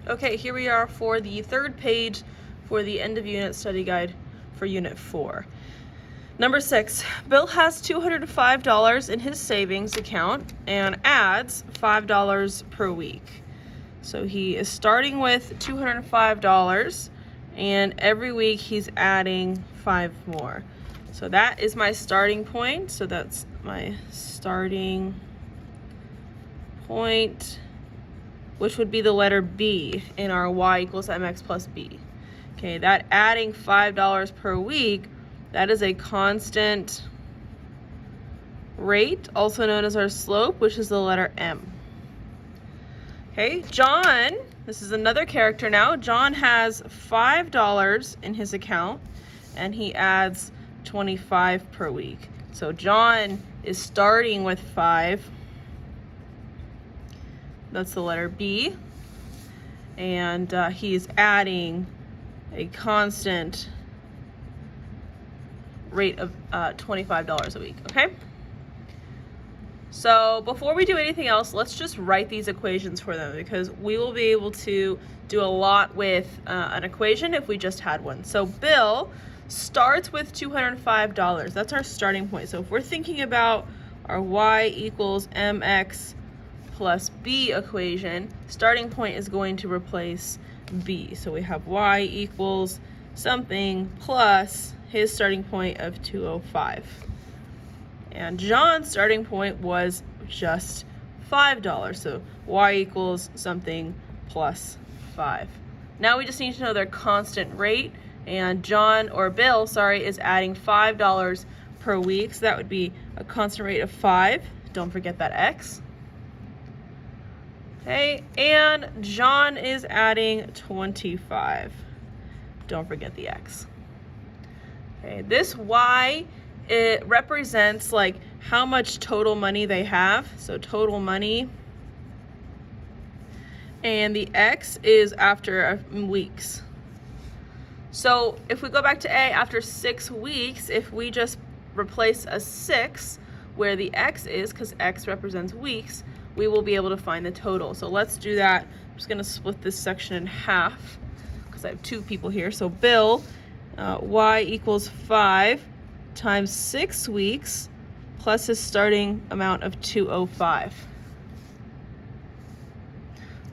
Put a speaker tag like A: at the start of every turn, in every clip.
A: Okay, here we are for the third page for the end of unit study guide for Unit 4. Number 6, Bill has $205 in his savings account and adds $5 per week. So he is starting with $205 and every week he's adding 5 more. So that is my starting point. So that's my starting point, which would be the letter B in our y equals mx plus b. Okay, that adding $5 per week, that is a constant rate, also known as our slope, which is the letter M. Okay, John, this is another character now. John has $5 in his account and he adds 25 per week. So John is starting with 5. That's the letter B. And he's adding a constant rate of $25 a week, okay? So before we do anything else, let's just write these equations for them because we will be able to do a lot with an equation if we just had one. So Bill starts with $205. That's our starting point. So if we're thinking about our y equals mx plus b equation, starting point is going to replace b. So we have y equals something plus his starting point of 205. And John's starting point was just $5. So y equals something plus 5. Now we just need to know their constant rate. And John, or Bill, sorry, is adding $5 per week. So that would be a constant rate of 5. Don't forget that x. Okay, and John is adding 25. Don't forget the x. Okay, this y, it represents like how much total money they have. So total money. And the x is after weeks. So if we go back to A, after 6 weeks, if we just replace a 6 where the x is, because x represents weeks, we will be able to find the total. So let's do that. I'm just going to split this section in half because I have 2 people here. So Bill, y equals 5 times 6 weeks plus his starting amount of 205.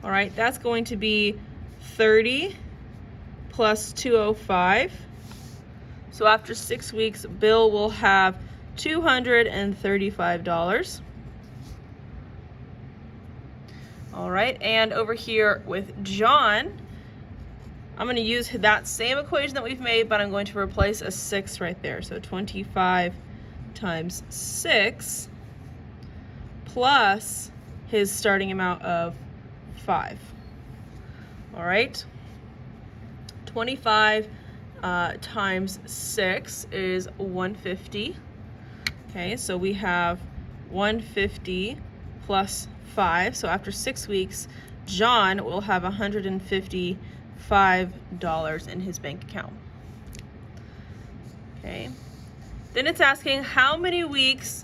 A: All right, that's going to be 30 plus 205. So after 6 weeks, Bill will have $235. All right, and over here with John, I'm going to use that same equation that we've made, but I'm going to replace a 6 right there. So 25 times 6 plus his starting amount of 5. All right, 25 times 6 is 150. Okay, so we have 150 plus 5. So after 6 weeks, John will have $155 in his bank account. Okay. Then it's asking how many weeks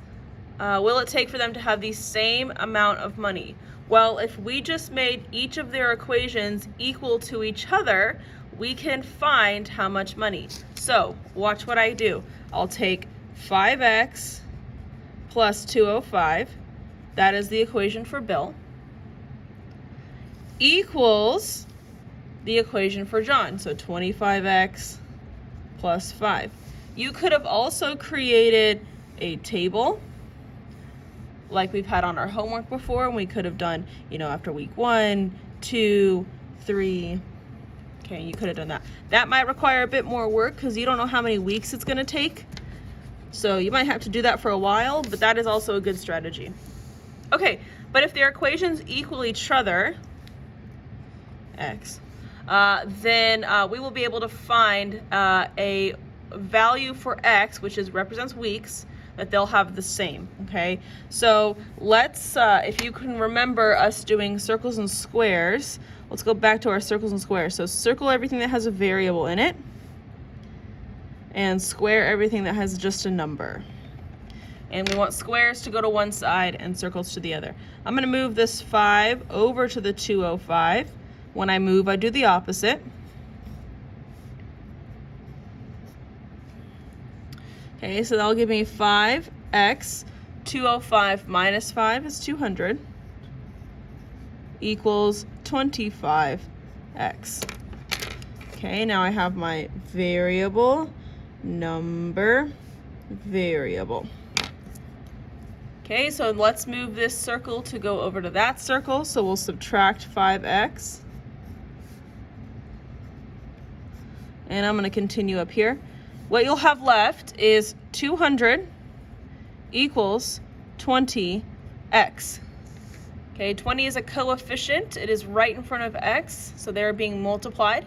A: will it take for them to have the same amount of money? Well, if we just made each of their equations equal to each other, we can find how much money. So watch what I do. I'll take 5x plus 205. That is the equation for Bill, equals the equation for John. So 25x plus 5. You could have also created a table like we've had on our homework before, and we could have done, after week 1, 2, 3. Okay, you could have done that. That might require a bit more work because you don't know how many weeks it's going to take. So you might have to do that for a while, but that is also a good strategy. Okay, but if their equations equal each other, x, then we will be able to find a value for x, which represents weeks, that they'll have the same, okay? So let's, if you can remember us doing circles and squares, let's go back to our circles and squares. So circle everything that has a variable in it, and square everything that has just a number. And we want squares to go to one side and circles to the other. I'm going to move this 5 over to the 205. When I move, I do the opposite. Okay, so that'll give me 5x. 205 minus 5 is 200 equals 25x. Okay, now I have my variable, number, variable. Okay, so let's move this circle to go over to that circle. So we'll subtract 5x. And I'm going to continue up here. What you'll have left is 200 equals 20x. Okay, 20 is a coefficient. It is right in front of x, so they're being multiplied.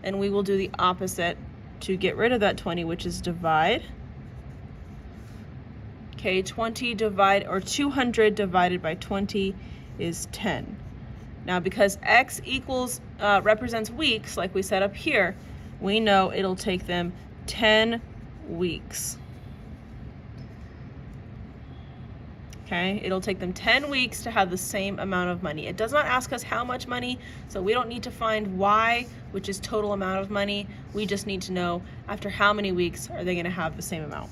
A: And we will do the opposite to get rid of that 20, which is divide. Okay, 200 divided by 20 is 10. Now, because x equals represents weeks, like we said up here, we know it'll take them 10 weeks. Okay, it'll take them 10 weeks to have the same amount of money. It does not ask us how much money, so we don't need to find y, which is total amount of money. We just need to know after how many weeks are they going to have the same amount.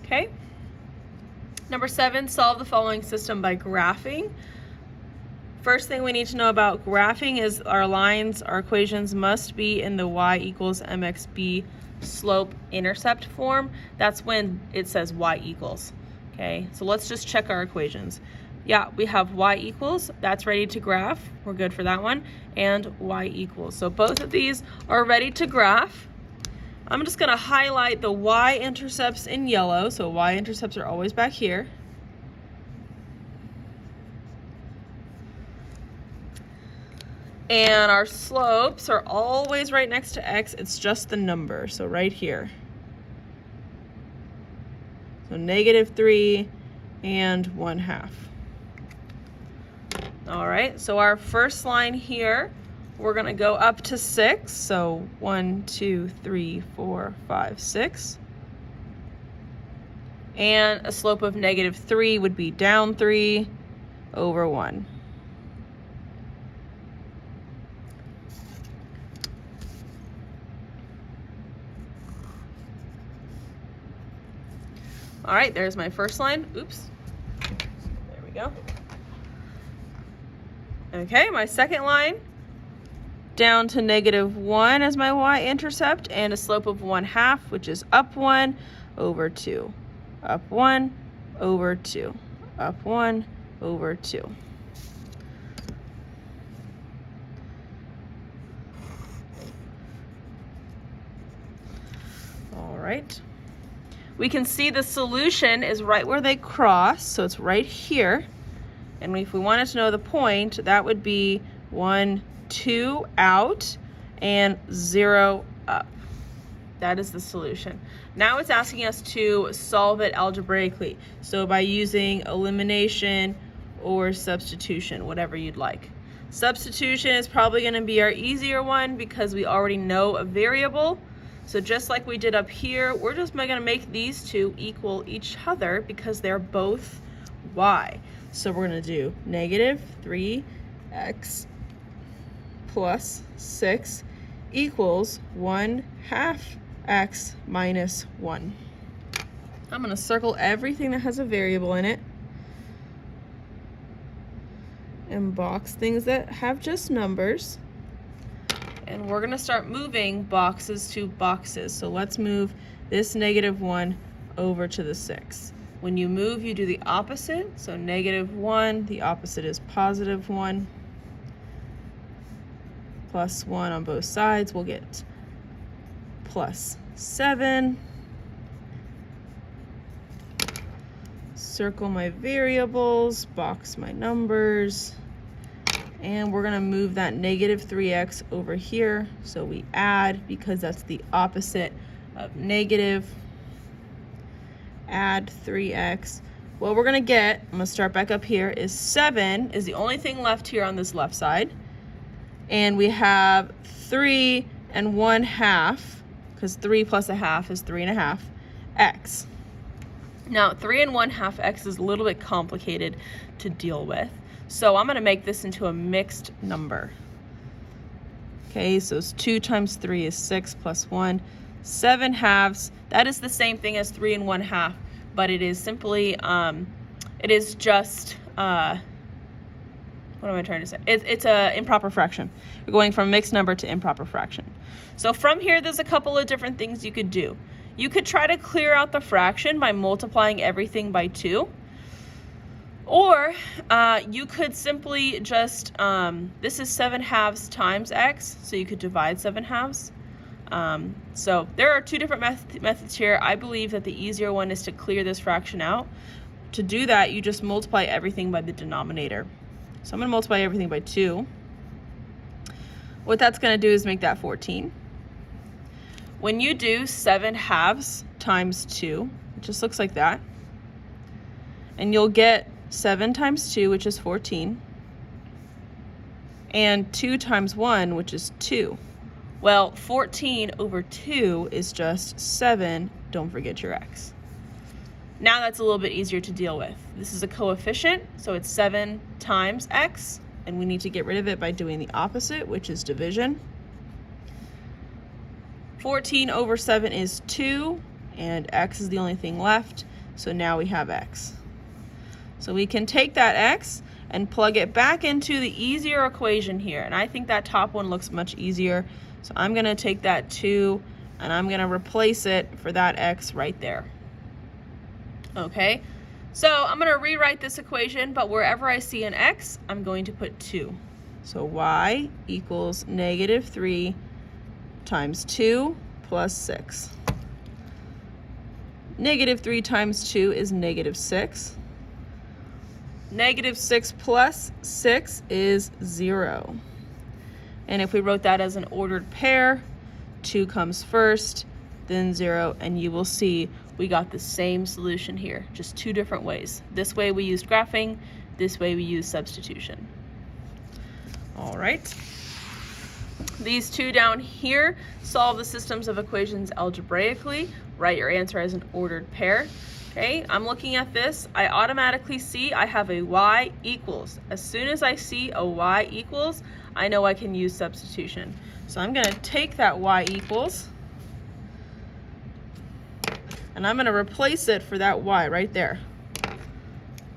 A: Okay. Number 7, solve the following system by graphing. First thing we need to know about graphing is our lines, our equations must be in the y equals mxb slope intercept form. That's when it says y equals. Okay, so let's just check our equations. Yeah, we have y equals, that's ready to graph. We're good for that one. And y equals. So both of these are ready to graph. I'm just going to highlight the y-intercepts in yellow. So y-intercepts are always back here. And our slopes are always right next to x. It's just the number, so right here. So -3 and 1/2. All right, so our first line here, we're going to go up to 6. So 1, 2, 3, 4, 5, 6. And a slope of -3 would be down 3 over 1. All right, there's my first line. Oops. There we go. Okay, my second line, down to -1 as my y-intercept, and a slope of 1/2, which is up 1 over 2. Up 1 over 2. Up 1 over 2. All right. We can see the solution is right where they cross, so it's right here. And if we wanted to know the point, that would be 1, 2 out and 0 up. That is the solution. Now it's asking us to solve it algebraically. So by using elimination or substitution, whatever you'd like. Substitution is probably going to be our easier one because we already know a variable. So just like we did up here, we're just going to make these two equal each other because they're both y. So we're going to do -3x plus 6 equals 1/2 x minus 1. I'm going to circle everything that has a variable in it and box things that have just numbers. And we're going to start moving boxes to boxes. So let's move this -1 over to the 6. When you move, you do the opposite. So -1, the opposite is +1. +1 on both sides, we'll get +7. Circle my variables, box my numbers. And we're going to move that -3x over here. So we add, because that's the opposite of negative. Add 3x. What we're going to get, I'm going to start back up here, is 7 is the only thing left here on this left side. And we have 3 and 1/2, because 3 plus 1/2 is 3.5 x. Now, 3 and 1/2 x is a little bit complicated to deal with. So I'm going to make this into a mixed number. Okay, so 2 times 3 is 6 plus 1, 7 halves. That is the same thing as 3 1/2, but it is simply, it is just, what am I trying to say? It's a improper fraction. We're going from mixed number to improper fraction. So from here, there's a couple of different things you could do. You could try to clear out the fraction by multiplying everything by 2. Or you could simply just, this is 7 halves times x, so you could divide 7 halves. So there are two different methods here. I believe that the easier one is to clear this fraction out. To do that, you just multiply everything by the denominator. So I'm going to multiply everything by 2. What that's going to do is make that 14. When you do 7 halves times 2, it just looks like that. And you'll get 7 times 2, which is 14. And 2 times 1, which is 2. Well, 14 over 2 is just 7. Don't forget your x. Now that's a little bit easier to deal with. This is a coefficient, so it's 7 times x, and we need to get rid of it by doing the opposite, which is division. 14 over 7 is 2, and x is the only thing left, so now we have x. So we can take that x and plug it back into the easier equation here, and I think that top one looks much easier, so I'm going to take that 2 and I'm going to replace it for that x right there. Okay, so I'm going to rewrite this equation, but wherever I see an x, I'm going to put 2. So y equals -3 times 2 plus 6. -3 times 2 is -6. -6 plus 6 is 0. And if we wrote that as an ordered pair, 2 comes first, then 0, and you will see we got the same solution here, just two different ways. This way we used graphing, this way we used substitution. All right. These two down here solve the systems of equations algebraically. Write your answer as an ordered pair. Okay, I'm looking at this. I automatically see I have a y equals. As soon as I see a y equals, I know I can use substitution. So I'm going to take that y equals, and I'm going to replace it for that y right there.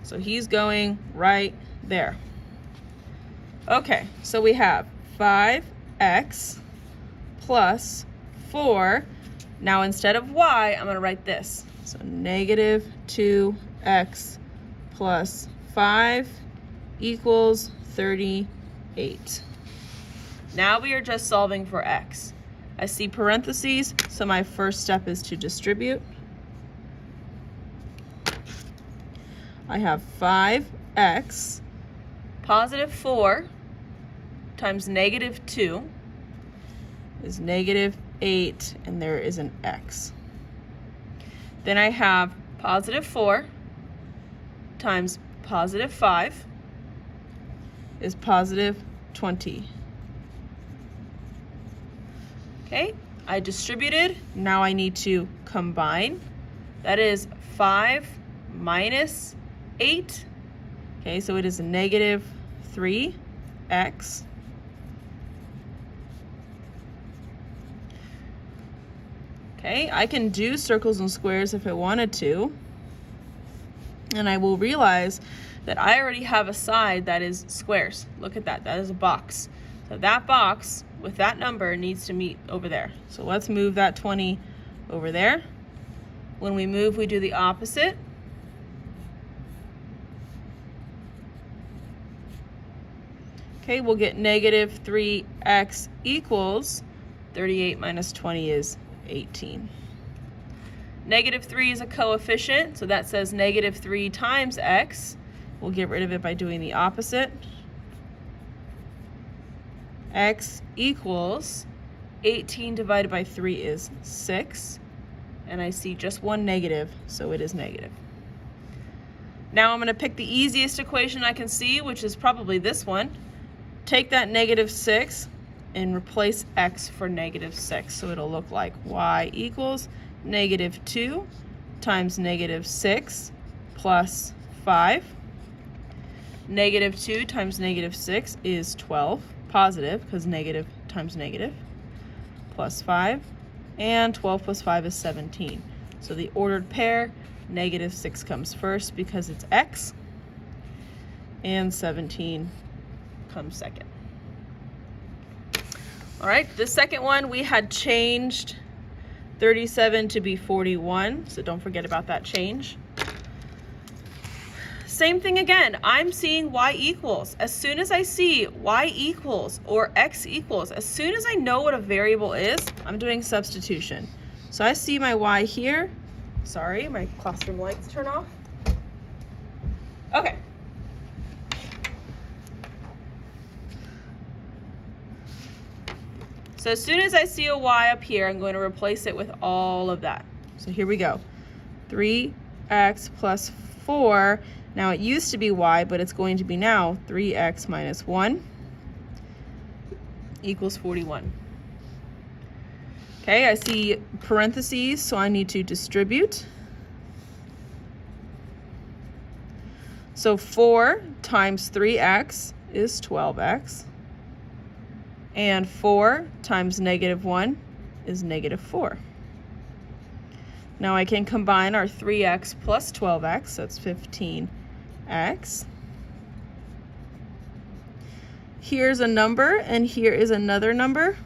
A: So he's going right there. Okay, so we have 5x plus 4. Now instead of y, I'm going to write this. So -2x plus 5 equals 38. Now we are just solving for x. I see parentheses, so my first step is to distribute. I have 5x positive 4 times -2 is -8, and there is an x. Then I have positive 4 times positive 5 is positive 20. Okay, I distributed. Now I need to combine. That is 5 minus 8. Okay, so it is a -3x. Okay, I can do circles and squares if I wanted to, and I will realize that I already have a side that is squares. Look at that, that is a box. So that box with that number needs to meet over there. So let's move that 20 over there. When we move, we do the opposite. Okay, we'll get -3x equals 38 minus 20 is 18. -3 is a coefficient, so that says -3 times x. We'll get rid of it by doing the opposite. X equals 18 divided by 3 is 6, and I see just one negative, so it is negative. Now I'm going to pick the easiest equation I can see, which is probably this one. Take that -6 and replace x for -6. So it'll look like y equals -2 times -6 plus 5. -2 times -6 is 12, positive, because negative times times negative, plus 5, and 12 plus 5 is 17. So the ordered pair, negative 6 comes first because it's x, and 17 comes second. All right, the second one, we had changed 37 to be 41, so don't forget about that change. Same thing again, I'm seeing y equals. As soon as I see y equals or x equals, as soon as I know what a variable is, I'm doing substitution. So I see my y here. Sorry, my classroom lights turn off. Okay. So as soon as I see a y up here, I'm going to replace it with all of that. So here we go. 3x plus 4. Now it used to be y, but it's going to be now 3x minus 1 equals 41. Okay, I see parentheses, so I need to distribute. So 4 times 3x is 12x. And 4 times negative 1 is negative 4. Now I can combine our 3x plus 12x, so it's 15x. Here's a number, and here is another number.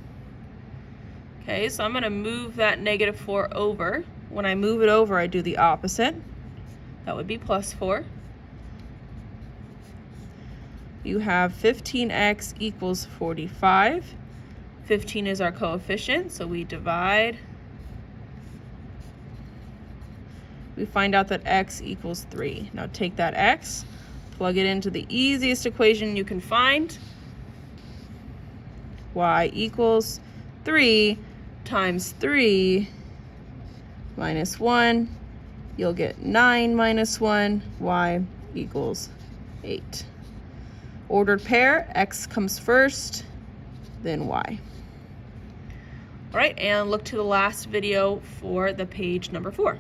A: Okay, so I'm going to move that negative 4 over. When I move it over, I do the opposite. That would be plus 4. You have 15x equals 45. 15 is our coefficient, so we divide. We find out that x equals 3. Now take that x, plug it into the easiest equation you can find. Y equals 3 times 3 minus 1. You'll get 9 minus 1. Y equals 8. Ordered pair, x comes first, then y. All right, and look to the last video for the page number 4.